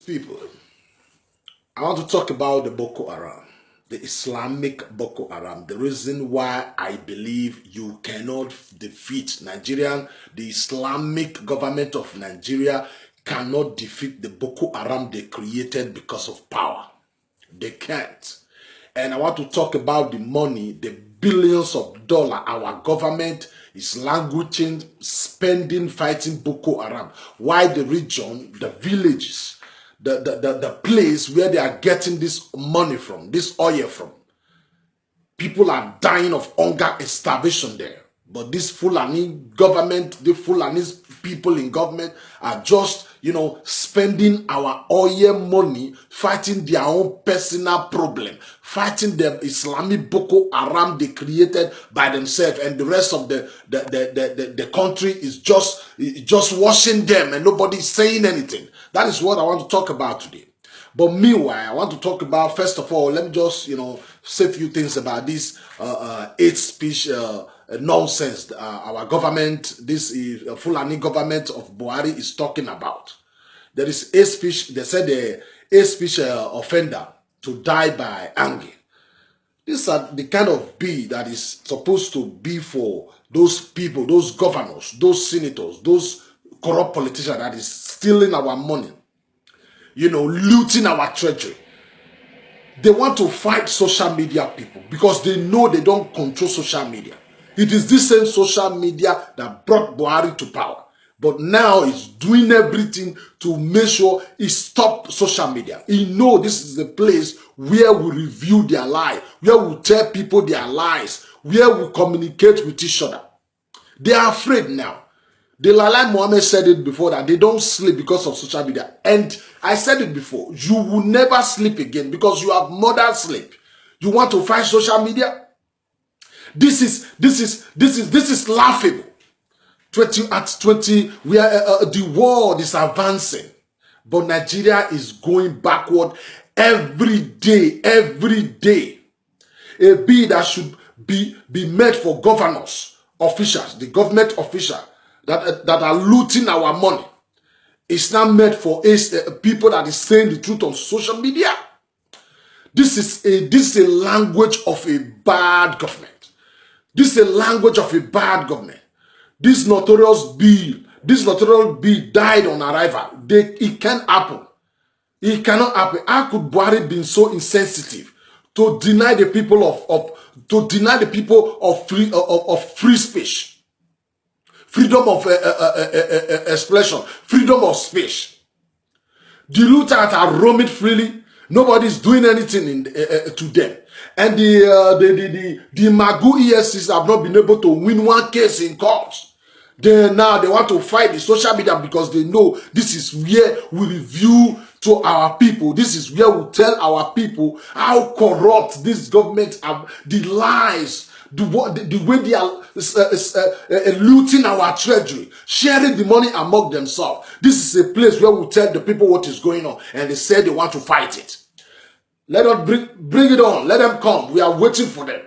People, I want to talk about the Boko Haram, the Islamic Boko Haram. The reason why I believe you cannot defeat the Islamic government of Nigeria cannot defeat the Boko Haram they created because of power. They can't. And I want to talk about the money, the billions of dollars our government is languishing, spending, fighting Boko Haram. Why the region, the villages, the place where they are getting this money from, this oil from. People are dying of hunger and starvation there. But this Fulani government, the Fulani people in government are just, spending our oil money, fighting their own personal problem, fighting the Islamic Boko Haram they created by themselves, and the rest of the country is just watching them and nobody is saying anything. That is what I want to talk about today. But meanwhile, I want to talk about, first of all, let me just, say a few things about this hate speech nonsense our government, this Fulani government of Buhari is talking about. There is hate speech, they said the hate speech offender to die by hanging. These are the kind of bill that is supposed to be for those people, those governors, those senators, those corrupt politicians that is stealing our money, looting our treasury. They want to fight social media people because they know they don't control social media. It is this same social media that brought Buhari to power. But now he's doing everything to make sure he stops social media. He knows this is the place where we review their life, where we tell people their lies, where we communicate with each other. They are afraid now. The Lalai Mohammed said it before that they don't sleep because of social media. And I said it before, you will never sleep again because you have murdered sleep. You want to fight social media? This is laughable. 20 where the world is advancing, but Nigeria is going backward every day. A bill that should be made for governors, officials, the government official that are looting our money. It's not made for people that is saying the truth on social media. This is a language of a bad government. This is a language of a bad government. This notorious bill died on arrival. It can't happen. It cannot happen. How could Buhari be so insensitive to deny the people of free speech, freedom of expression, freedom of speech? The looters are roaming freely. Nobody is doing anything to them. And the Magu ESCs have not been able to win one case in court. Now they want to fight the social media because they know this is where we review to our people. This is where we tell our people how corrupt this government are, the lies, the way they are looting our treasury, sharing the money among themselves. This is a place where we tell the people what is going on, and they say they want to fight it. Let us bring it on. Let them come. We are waiting for them.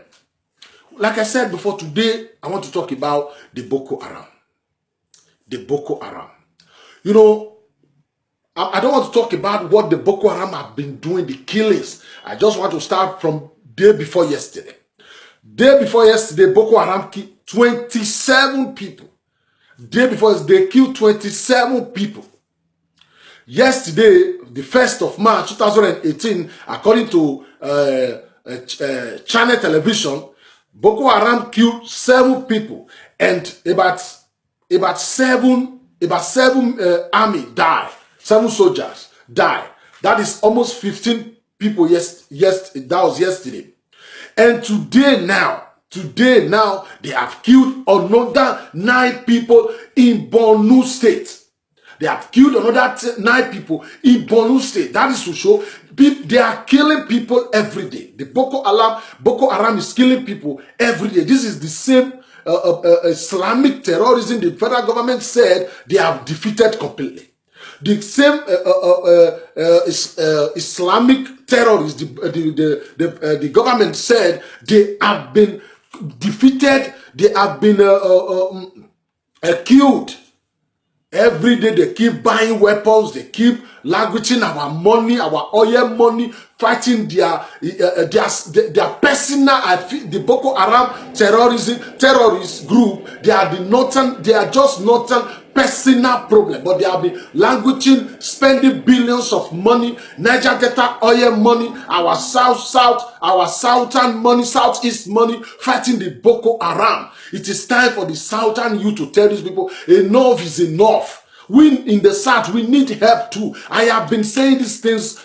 Like I said before, today I want to talk about the Boko Haram. The Boko Haram. I don't want to talk about what the Boko Haram have been doing, the killings. I just want to start from day before yesterday. Day before yesterday, Boko Haram killed 27 people. Day before they killed 27 people. Yesterday, the 1st of March 2018, according to Channel Television, Boko Haram killed 7 people, and about seven army died. 7 soldiers died. That is almost 15 people. That was yesterday. And today now, they have killed another 9 people in Borno State. They have killed another 9 people in Borno State. That is to show they are killing people every day. The Boko Haram is killing people every day. This is the same Islamic terrorism the federal government said they have defeated completely. The same Islamic terrorists the government said they have been defeated. They have been killed. Every day they keep buying weapons, they keep languishing our money, our oil money, fighting their personal. I feel the Boko Haram terrorist group. They are just northern personal problem, but they have been languishing, spending billions of money, Niger Delta oil money, our southern money, southeast money, fighting the Boko Haram. It is time for the southern youth to tell these people, enough is enough. We in the south, we need help too. I have been saying these things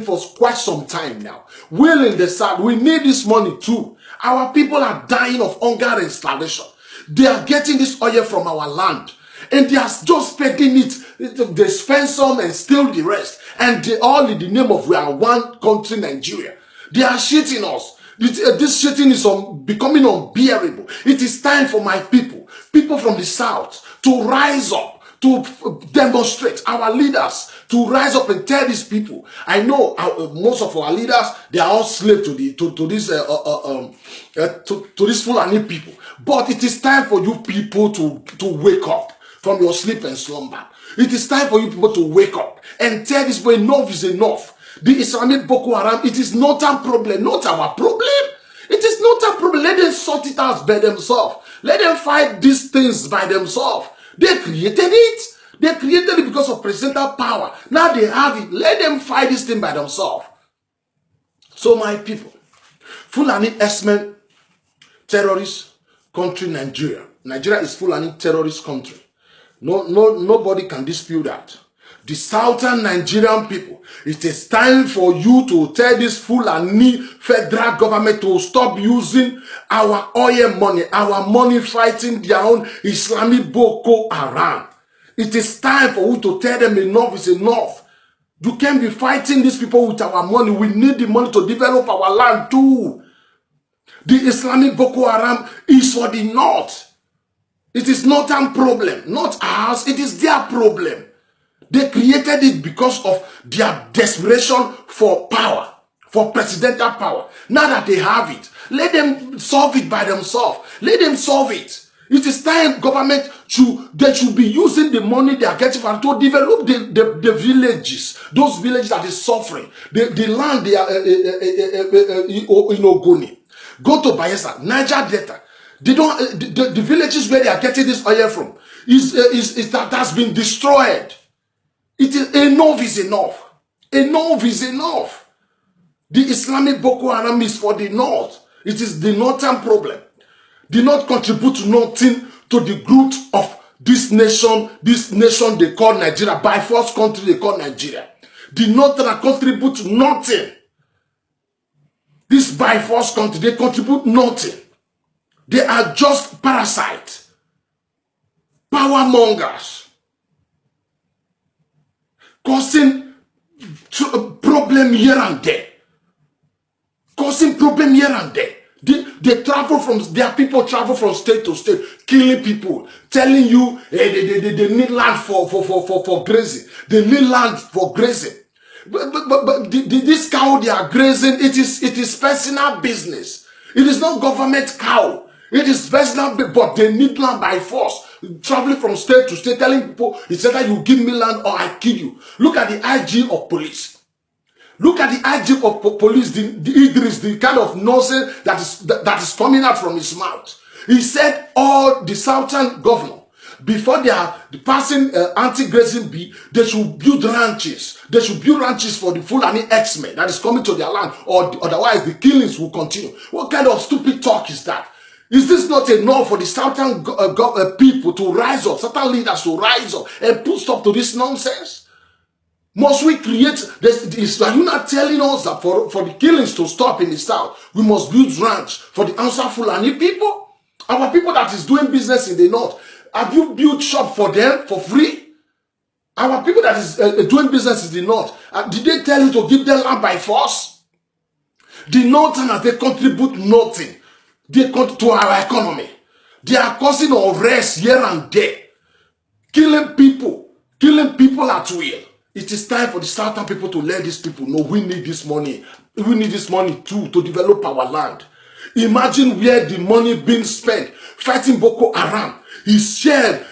for quite some time now. We in the south, we need this money too. Our people are dying of hunger and starvation. They are getting this oil from our land, and they are just spreading it. They spend some and steal the rest, and they all in the name of we are one country, Nigeria. They are cheating us. This cheating is becoming unbearable. It is time for my people from the south, to rise up, to demonstrate, our leaders to rise up and tell these people. I know most of our leaders, they are all slaves to these Fulani people. But it is time for you people to wake up from your sleep and slumber. It is time for you people to wake up and tell this boy enough is enough. The Islamic Boko Haram, it is not a problem, not our problem. It is not a problem. Let them sort it out by themselves. Let them fight these things by themselves. They created it. They created it because of presidential power. Now they have it. Let them fight this thing by themselves. So my people, Fulani X-Men, terrorist country Nigeria. Nigeria is Fulani terrorist country. Nobody can dispute that. The southern Nigerian people, it is time for you to tell this Fulani federal government to stop using our oil money, our money fighting their own Islamic Boko Haram. It is time for you to tell them enough is enough. You can't be fighting these people with our money. We need the money to develop our land too. The Islamic Boko Haram is for the north. It is not a problem, not ours. It is their problem. They created it because of their desperation for power, for presidential power. Now that they have it, let them solve it by themselves. Let them solve it. It is time government they should be using the money they are getting from to develop the villages, those villages that is suffering. The land they are in Ogoni. Go to Bayelsa, Niger Delta. They don't the villages where they are getting this oil from that has been destroyed. It is enough is enough. Enough is enough. The Islamic Boko Haram is for the north. It is the northern problem. Do not contribute to nothing to the growth of this nation they call Nigeria, by force country they call Nigeria. The northern contribute to nothing. This by force country, they contribute nothing. They are just parasites, power mongers, causing problem here and there. Causing problem here and there. They travel from, their people travel from state to state, killing people, telling you they need land for grazing. They need land for grazing. But this cow they are grazing, it is personal business. It is not government cow. It is personal, but they need land by force. Traveling from state to state, telling people, it's either you give me land or I kill you. Look at the IG of police. Look at the IG of police, the Idris, the kind of nonsense that is coming out from his mouth. He said all the southern governor, before they are passing anti-grazing bill, they should build ranches. They should build ranches for the Fulani X-Men that is coming to their land, or otherwise the killings will continue. What kind of stupid talk is that? Is this not enough for the southern people to rise up, certain leaders to rise up and put stop to this nonsense? Must we create this? Are you not telling us that for the killings to stop in the south, we must build ranch for the Ansar Fulani people? Our people that is doing business in the north, have you built shop for them for free? Our people that is doing business in the north, did they tell you to give them land by force? The northerners, they contribute nothing. They contribute to our economy. They are causing unrest here and there, killing people at will. It is time for the southern people to let these people know we need this money. We need this money too to develop our land. Imagine where the money being spent fighting Boko Haram is shared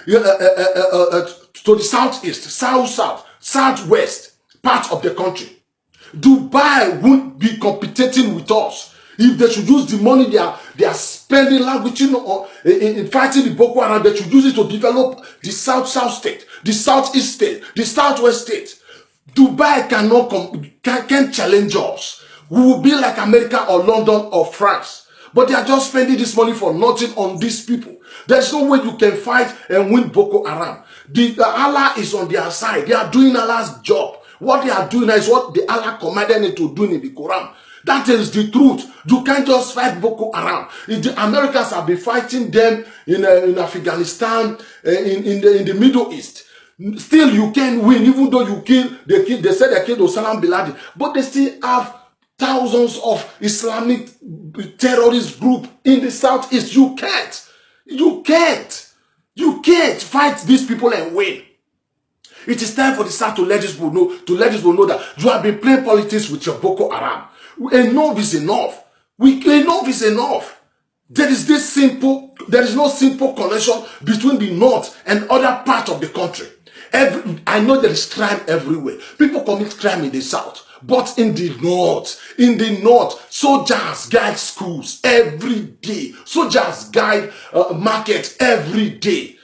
to the southeast, south, southwest part of the country. Dubai won't be competing with us if they should use the money they are spending languishing or in fighting the Boko Haram. They should use it to develop the south state, the southeast state, the southwest state. Dubai can't challenge us. We will be like America or London or France. But they are just spending this money for nothing on these people. There's no way you can fight and win Boko Haram. Allah is on their side. They are doing Allah's job. What they are doing is what the Allah commanded them to do in the Quran. That is the truth. You can't just fight Boko Haram. The Americans have been fighting them in Afghanistan, in the Middle East. Still, you can win, even though they said they killed Osama bin Laden. But they still have thousands of Islamic terrorist groups in the southeast. You can't fight these people and win. It is time for the South to let this people know that you have been playing politics with your Boko Haram. Enough is enough. Enough is enough. There is no simple connection between the north and other parts of the country. I know there is crime everywhere. People commit crime in the south, but in the north, soldiers guide schools every day. Soldiers guide markets every day.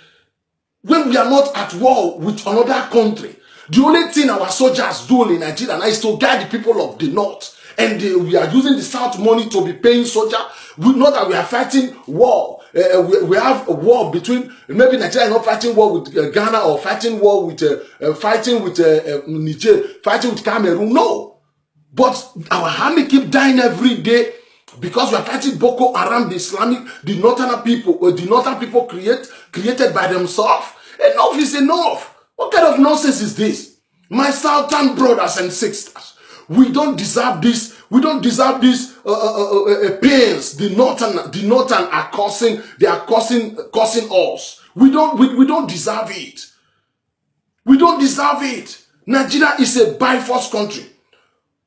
When we are not at war with another country, the only thing our soldiers do in Nigeria now is to guide the people of the north. And we are using the south money to be paying soldiers. We know that we are fighting war. We have a war between, maybe Nigeria is not fighting war with Ghana or fighting war with, Niger, fighting with Cameroon. No. But our army keep dying every day because we are fighting Boko Haram, the northern people created by themselves. Enough is enough. What kind of nonsense is this? My southern brothers and sisters, we don't deserve this. We don't deserve this pains. The northern are causing. They are causing us. We don't deserve it. We don't deserve it. Nigeria is a by force country.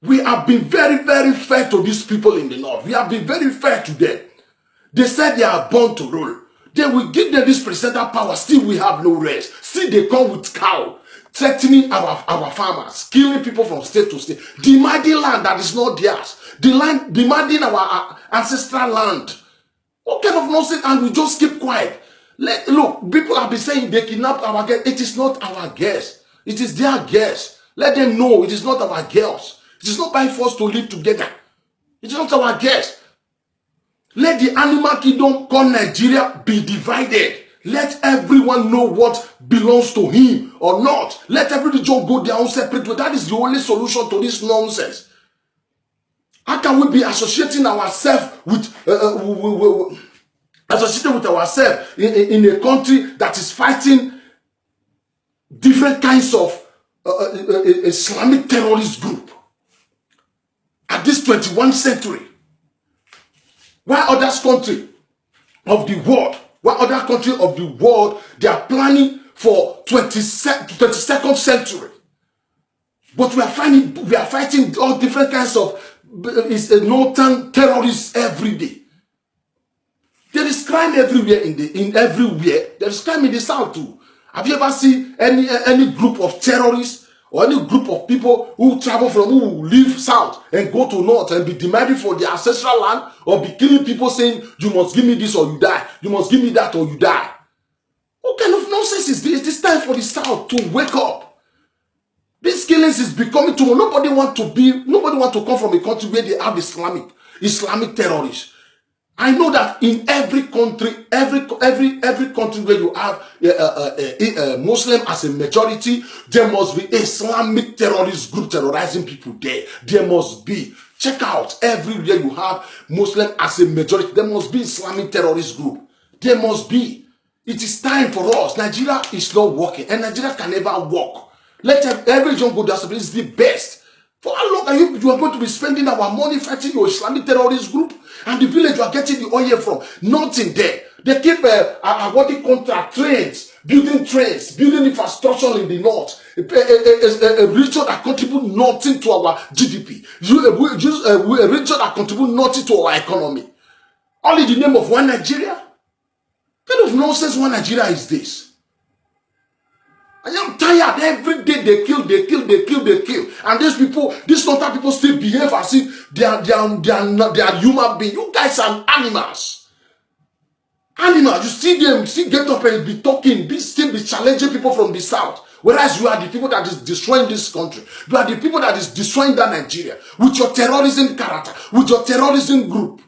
We have been very, very fair to these people in the north. We have been very fair to them. They said they are born to rule. They will give them this presidential power. Still, we have no rest. Still, they come with cow, threatening our farmers, killing people from state to state, demanding land that is not theirs, demanding our ancestral land. What kind of nonsense? And we just keep quiet. Look, people have been saying they kidnapped our girls. It is not our girls. It is their girls. Let them know it is not our girls. It is not by force to live together. It is not our girls. Let the animal kingdom called Nigeria be divided. Let everyone know what belongs to him or not. Let every religion go their own separate way. That is the only solution to this nonsense. How can we be associating ourselves with in a country that is fighting different kinds of Islamic terrorist group at this 21st century? Why other countries of the world, they are planning for 22nd century. But we are fighting all different kinds of northern terrorists every day. There is crime everywhere everywhere. There is crime in the south too. Have you ever seen any group of terrorists or any group of people who leave south and go to north and be demanding for their ancestral land, or be killing people saying, you must give me this or you die, you must give me that or you die? What kind of nonsense is this? It's time for the south to wake up. This killings is becoming too much. Nobody want to come from a country where they have Islamic terrorists. I know that in every country, every country where you have a Muslim as a majority, there must be Islamic terrorist group terrorizing people there. There must be. Check out everywhere you have Muslim as a majority, there must be Islamic terrorist group. There must be. It is time for us. Nigeria is not working, and Nigeria can never work. Let every region go there. It's the best. For how long are you are going to be spending our money fighting your Islamic terrorist group? And the village you are getting the oil from, nothing there. They keep awarding contract, building infrastructure in the north. A region that contributes nothing to our GDP. A region that contributes nothing to our economy. All in the name of one Nigeria? What kind of nonsense one Nigeria is this? I am tired. Every day they kill. And these people, these northern people still behave as if they are human beings. You guys are animals. Animals. You see them, still get up and be talking, still be challenging people from the south. Whereas you are the people that is destroying this country. You are the people that is destroying that Nigeria with your terrorism character, with your terrorism group.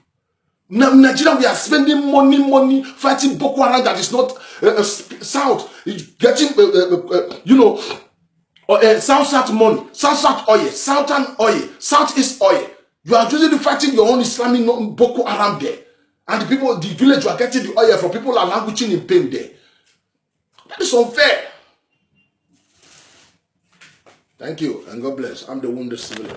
Now, Nigeria, we are spending money fighting Boko Haram that is not south, getting south money, south oil, southern oil, southeast oil. You are usually fighting your own Islamic Boko Haram there, and the people, the village, you are getting the oil from people are languishing in pain there. That is unfair. Thank you and God bless. I'm the wounded civilian.